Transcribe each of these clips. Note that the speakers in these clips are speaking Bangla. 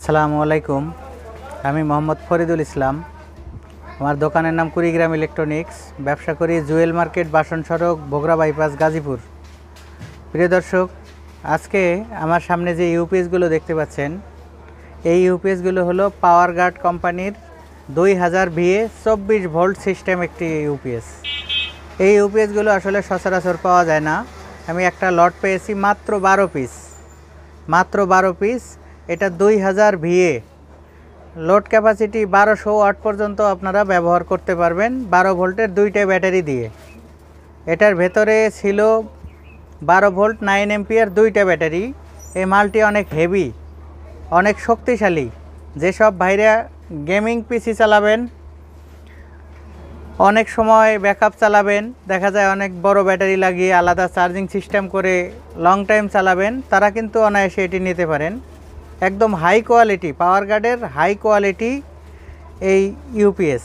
আসসালামু আলাইকুম। আমি মোহাম্মদ ফরিদুল ইসলাম। আমার দোকানের নাম কুড়িগ্রাম ইলেকট্রনিক্স। ব্যবসা করি জুয়েল মার্কেট, বাসন সড়ক, বগুড়া বাইপাস, গাজীপুর। প্রিয় দর্শক, আজকে আমার সামনে যে ইউপিএসগুলো দেখতে পাচ্ছেন, এই ইউপিএসগুলো হলো পাওয়ার গার্ড কোম্পানির 2000 VA 24 ভোল্ট সিস্টেম একটি ইউপিএস। এই ইউপিএসগুলো আসলে সচরাচর পাওয়া যায় না। আমি একটা লট পেয়েছি মাত্র 12 পিস। এটা 2000 VA, লোড ক্যাপাসিটি 1200 ওয়াট পর্যন্ত আপনারা ব্যবহার করতে পারবেন 12 ভোল্টের 2টা ব্যাটারি দিয়ে। এটার ভেতরে ছিল 12 ভোল্ট 9 এম্পিয়ার 2টা ব্যাটারি। এই মালটি অনেক হেভি, অনেক শক্তিশালী। যেসব ভাইরা গেমিং পিসি চালাবেন, অনেক সময় ব্যাকআপ চালাবেন, দেখা যায় অনেক বড় ব্যাটারি লাগিয়ে আলাদা চার্জিং সিস্টেম করে লং টাইম চালাবেন, তারা কিন্তু অনায়াসে এটি নিতে পারেন। একদম হাই কোয়ালিটি, পাওয়ার গার্ডের হাই কোয়ালিটি এই ইউপিএস,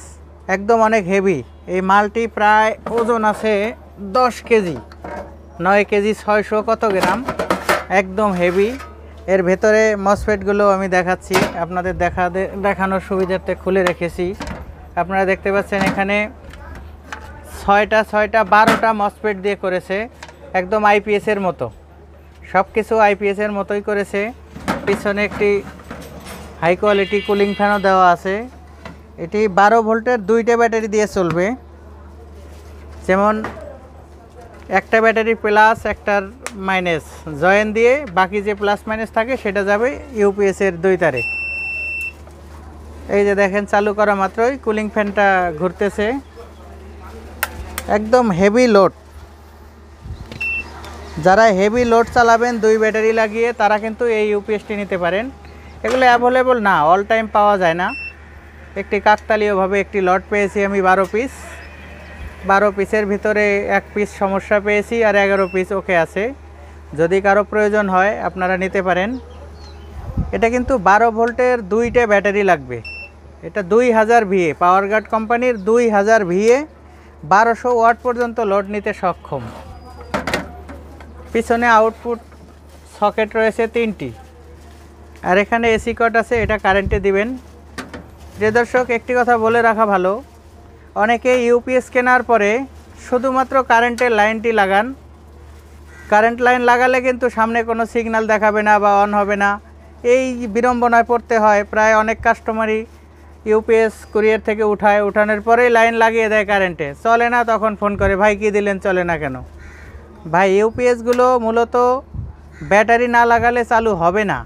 একদম অনেক হেভি। এই মালটি প্রায় ওজন আছে 10 কেজি, 9 কেজি 600 কত গ্রাম, একদম হেভি। এর ভেতরে মসফেটগুলো আমি দেখাচ্ছি আপনাদের, দেখানোর সুবিধার্থে খুলে রেখেছি। আপনারা দেখতে পাচ্ছেন এখানে 6টা 12টা মসফেট দিয়ে করেছে, একদম আইপিএসের মতো। সব কিছু আইপিএসের মতোই করেছে। পিছনে একটি হাই কোয়ালিটি কুলিং ফ্যানও দেওয়া আছে। এটি 12 ভোল্টের 2টা ব্যাটারি দিয়ে চলবে। যেমন একটা ব্যাটারি প্লাস, একটার মাইনাস জয়েন দিয়ে বাকি যে প্লাস মাইনাস থাকে সেটা যাবে ইউপিএসের 2 তারে। এই যে দেখেন, চালু করা মাত্রই কুলিং ফ্যানটা ঘুরতেছে। একদম হেভি লোড। যারা হেভি লোড চালাবেন 2 ব্যাটারি লাগিয়ে, তারা কিন্তু এই ইউপিএসটি নিতে পারেন। এগুলো অ্যাভেলেবল না, অল টাইম পাওয়া যায় না। একটি কাকতালীয়ভাবে একটি লট পেয়েছি আমি 12 পিসের ভিতরে 1 পিস সমস্যা পেয়েছি, আর 11 পিস ওকে আছে। যদি কারো প্রয়োজন হয় আপনারা নিতে পারেন। এটা কিন্তু 12 ভোল্টের 2টা ব্যাটারি লাগবে। এটা 2000 VA, পাওয়ার গার্ড কোম্পানির 2000 VA, 1200 ওয়াট পর্যন্ত লোড নিতে সক্ষম। পিছনে আউটপুট সকেট রয়েছে 3টি, আর এখানে এসি কট আছে, এটা কারেন্টে দিবেন। যে দর্শক, একটি কথা বলে রাখা ভালো, অনেকে ইউপিএস কেনার পরে শুধুমাত্র কারেন্টের লাইনটি লাগান। কারেন্ট লাইন লাগালে কিন্তু সামনে কোনো সিগন্যাল দেখাবে না বা অন হবে না, এই বিড়ম্বনায় পড়তে হয়। প্রায় অনেক কাস্টমারই ইউপিএস কুরিয়ার থেকে উঠানোর পরেই লাইন লাগিয়ে দেয়, কারেন্টে চলে না, তখন ফোন করে, ভাই কী দিলেন, চলে না কেন? ভাই, ইউপিএসগুলো মূলত ব্যাটারি না লাগালে চালু হবে না।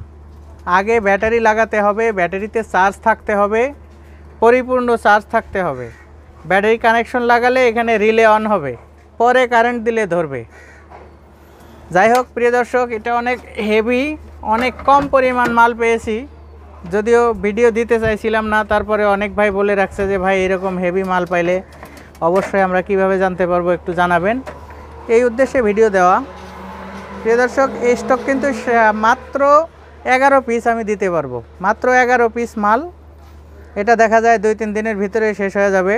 আগে ব্যাটারি লাগাতে হবে, ব্যাটারিতে চার্জ থাকতে হবে, পরিপূর্ণ চার্জ থাকতে হবে। ব্যাটারি কানেকশন লাগালে এখানে রিলে অন হবে, পরে কারেন্ট দিলে ধরবে। যাই হোক প্রিয় দর্শক, এটা অনেক হেভি, অনেক কম পরিমাণ মাল পেয়েছি। যদিও ভিডিও দিতে চাইছিলাম না, তারপরে অনেক ভাই বলে রাখছে যে ভাই এরকম হেভি মাল পাইলে অবশ্যই আমরা কিভাবে জানতে পারবো, একটু জানাবেন। এই উদ্দেশ্যে ভিডিও দেওয়া। প্রিয় দর্শক, এই স্টক কিন্তু মাত্র 11 পিস আমি দিতে পারবো, মাত্র 11 পিস মাল। এটা দেখা যায় 2-3 দিনের ভিতরে শেষ হয়ে যাবে।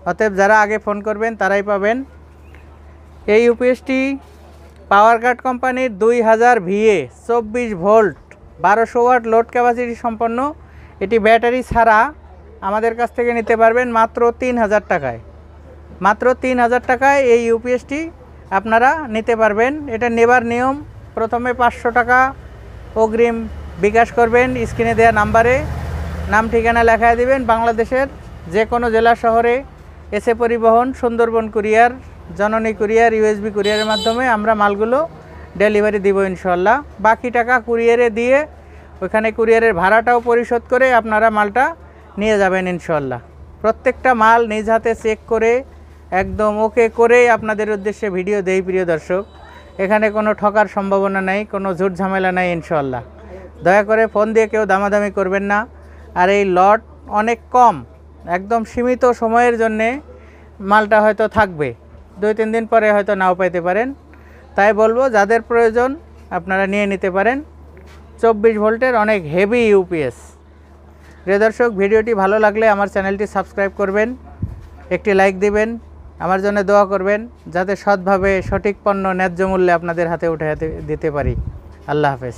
অতএব যারা আগে ফোন করবেন তারাই পাবেন। এই ইউপিএসটি পাওয়ার গার্ড কোম্পানির 2000 VA 24 volt 1200 watt load capacity সম্পন্ন। এটি ব্যাটারি ছাড়া আমাদের কাছ থেকে নিতে পারবেন মাত্র 3000 টাকায়। মাত্র 3000 টাকায় এই ইউপিএসটি আপনারা নিতে পারবেন। এটা নেবার নিয়ম, প্রথমে 500 টাকা অগ্রিম বিকাশ করবেন, স্ক্রিনে দেওয়া নাম্বারে নাম ঠিকানা লেখায় দিবেন। বাংলাদেশের যে কোনো জেলা শহরে এসে পরিবহন, সুন্দরবন কুরিয়ার, জননী কুরিয়ার, ইউএসবি কুরিয়ারের মাধ্যমে আমরা মালগুলো ডেলিভারি দিব ইনশাল্লাহ। বাকি টাকা কুরিয়ারে দিয়ে ওইখানে কুরিয়ারের ভাড়াটাও পরিশোধ করে আপনারা মালটা নিয়ে যাবেন ইনশাল্লাহ। প্রত্যেকটা মাল নিজ হাতে চেক করে একদম ওকে করেই আপনাদের উদ্দেশ্যে ভিডিও দেই। প্রিয় দর্শক, এখানে কোনো ঠকার সম্ভাবনা নাই, কোনো ঝুট ঝামেলা নাই ইনশাল্লাহ। দয়া করে ফোন দিয়ে কেউ দামাদামি করবেন না। আর এই লট অনেক কম, একদম সীমিত সময়ের জন্যে মালটা হয়তো থাকবে, 2-3 দিন পরে হয়তো নাও পাইতে পারেন। তাই বলবো, যাদের প্রয়োজন আপনারা নিয়ে নিতে পারেন। 24 ভোল্টের অনেক হেভি ইউপিএস। প্রিয় দর্শক, ভিডিওটি ভালো লাগলে আমার চ্যানেলটি সাবস্ক্রাইব করবেন, একটি লাইক দিবেন, আমার জন্য দোয়া করবেন যাতে সৎভাবে সঠিক পণ্য ন্যায্য মূল্যে আপনাদের হাতে উঠে দিতে পারি। আল্লাহ হাফেজ।